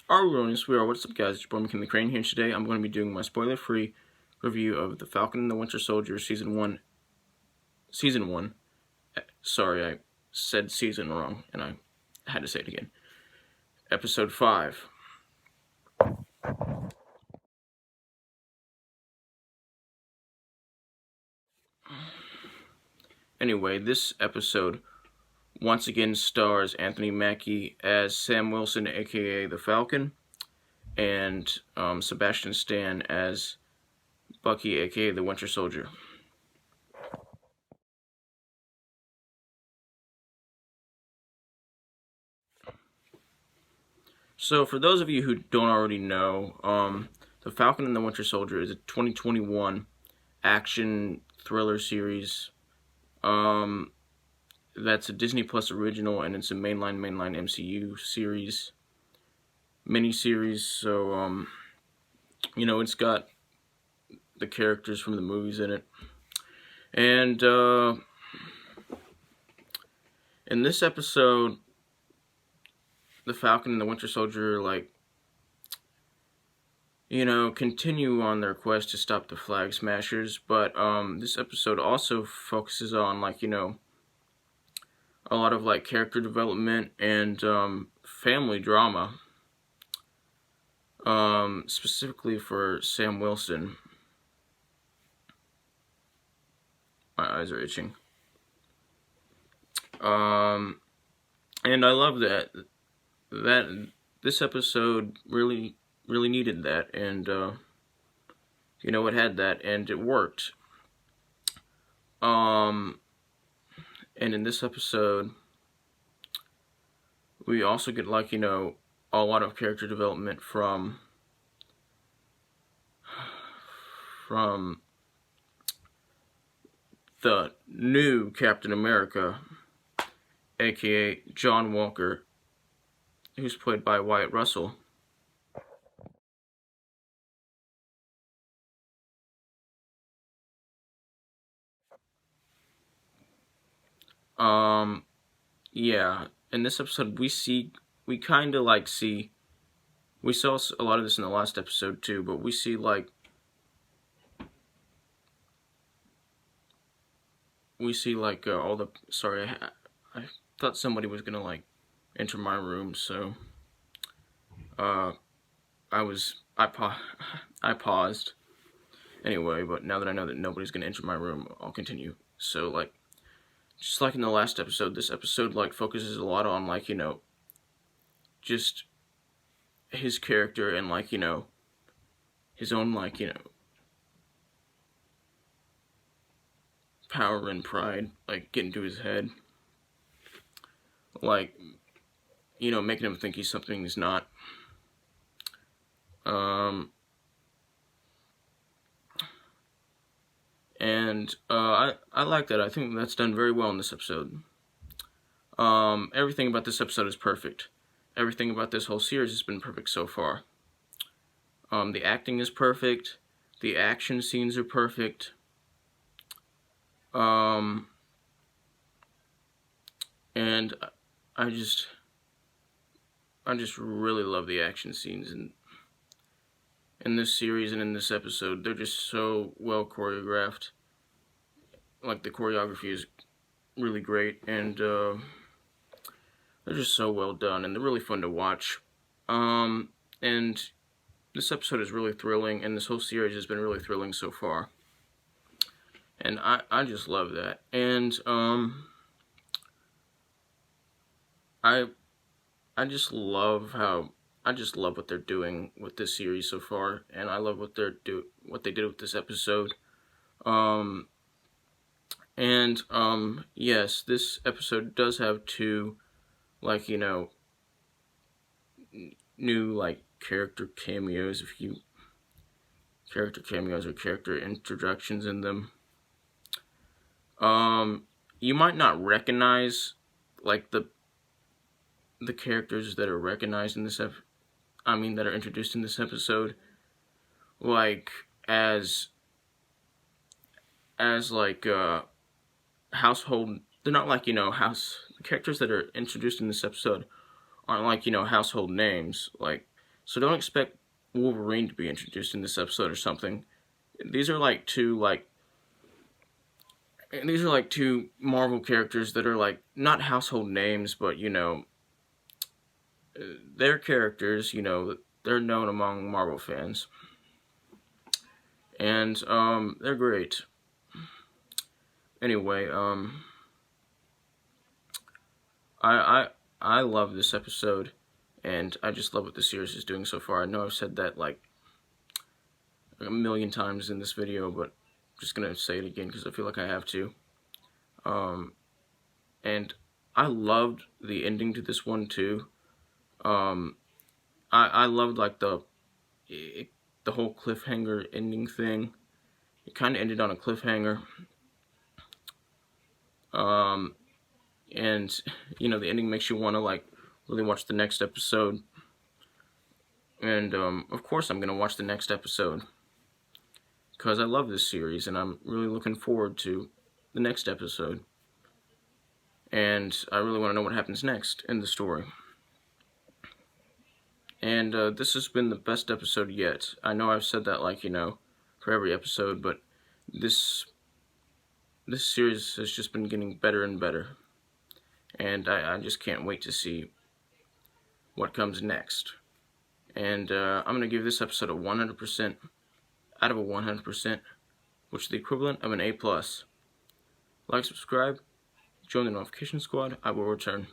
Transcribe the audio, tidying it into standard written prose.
Are we rolling? Yes, we are. What's up, guys? It's your boy McKinley Crain here. Today, I'm going to be doing my spoiler-free review of The Falcon and the Winter Soldier Season 1. Sorry, I said season wrong, and I had to say it again. Episode 5. Anyway, this episode once again stars Anthony Mackie as Sam Wilson, aka the Falcon, and Sebastian Stan as Bucky, aka the Winter Soldier. So, for those of you who don't already know, The Falcon and the Winter Soldier is a 2021 action thriller series. That's a Disney Plus original, and it's a mainline MCU series, mini-series. So, it's got the characters from the movies in it. And in this episode, the Falcon and the Winter Soldier, continue on their quest to stop the Flag Smashers. But this episode also focuses on, a lot of, character development and family drama. Specifically for Sam Wilson. My eyes are itching. And I love that this episode really needed that, and it had that, and it worked. And in this episode, we also get a lot of character development from the new Captain America, aka John Walker, who's played by Wyatt Russell. Yeah, in this episode we saw a lot of this in the last episode too, but we see all the, sorry, I thought somebody was gonna enter my room, so I paused. Anyway, but now that I know that nobody's gonna enter my room, I'll continue. So just like in the last episode, this episode focuses a lot on just his character and his own power and pride getting to his head, making him think he's something he's not. And I like that. I think that's done very well in this episode. Everything about this episode is perfect. Everything about this whole series has been perfect so far. The acting is perfect. The action scenes are perfect. And I just really love the action scenes in this series and in this episode. They're just so well choreographed. The choreography is really great, and they're just so well done, and they're really fun to watch. And this episode is really thrilling, and this whole series has been really thrilling so far. And I just love that. And I just love what they're doing with this series so far, and I love what they did with this episode. Yes, this episode does have two new character cameos, or character introductions in them. You might not recognize the characters that are recognized in this that are introduced in this episode, as household. They're not the characters that are introduced in this episode aren't household names. So don't expect Wolverine to be introduced in this episode or something. These are like two Marvel characters that are like not household names, but they're characters, they're known among Marvel fans. And they're great. Anyway, I love this episode, and I just love what the series is doing so far. I know I've said that like a million times in this video, but I'm just gonna say it again because I feel like I have to. And I loved the ending to this one too. I loved like the whole cliffhanger ending thing. It kind of ended on a cliffhanger. And the ending makes you want to like really watch the next episode. And of course I'm gonna watch the next episode because I love this series and I'm really looking forward to the next episode. And I really want to know what happens next in the story. And this has been the best episode yet. I know I've said that like for every episode, but this series has just been getting better and better. And I just can't wait to see what comes next. And I'm going to give this episode a 100% out of a 100%, which is the equivalent of an A+. Like, subscribe, join the notification squad. I will return.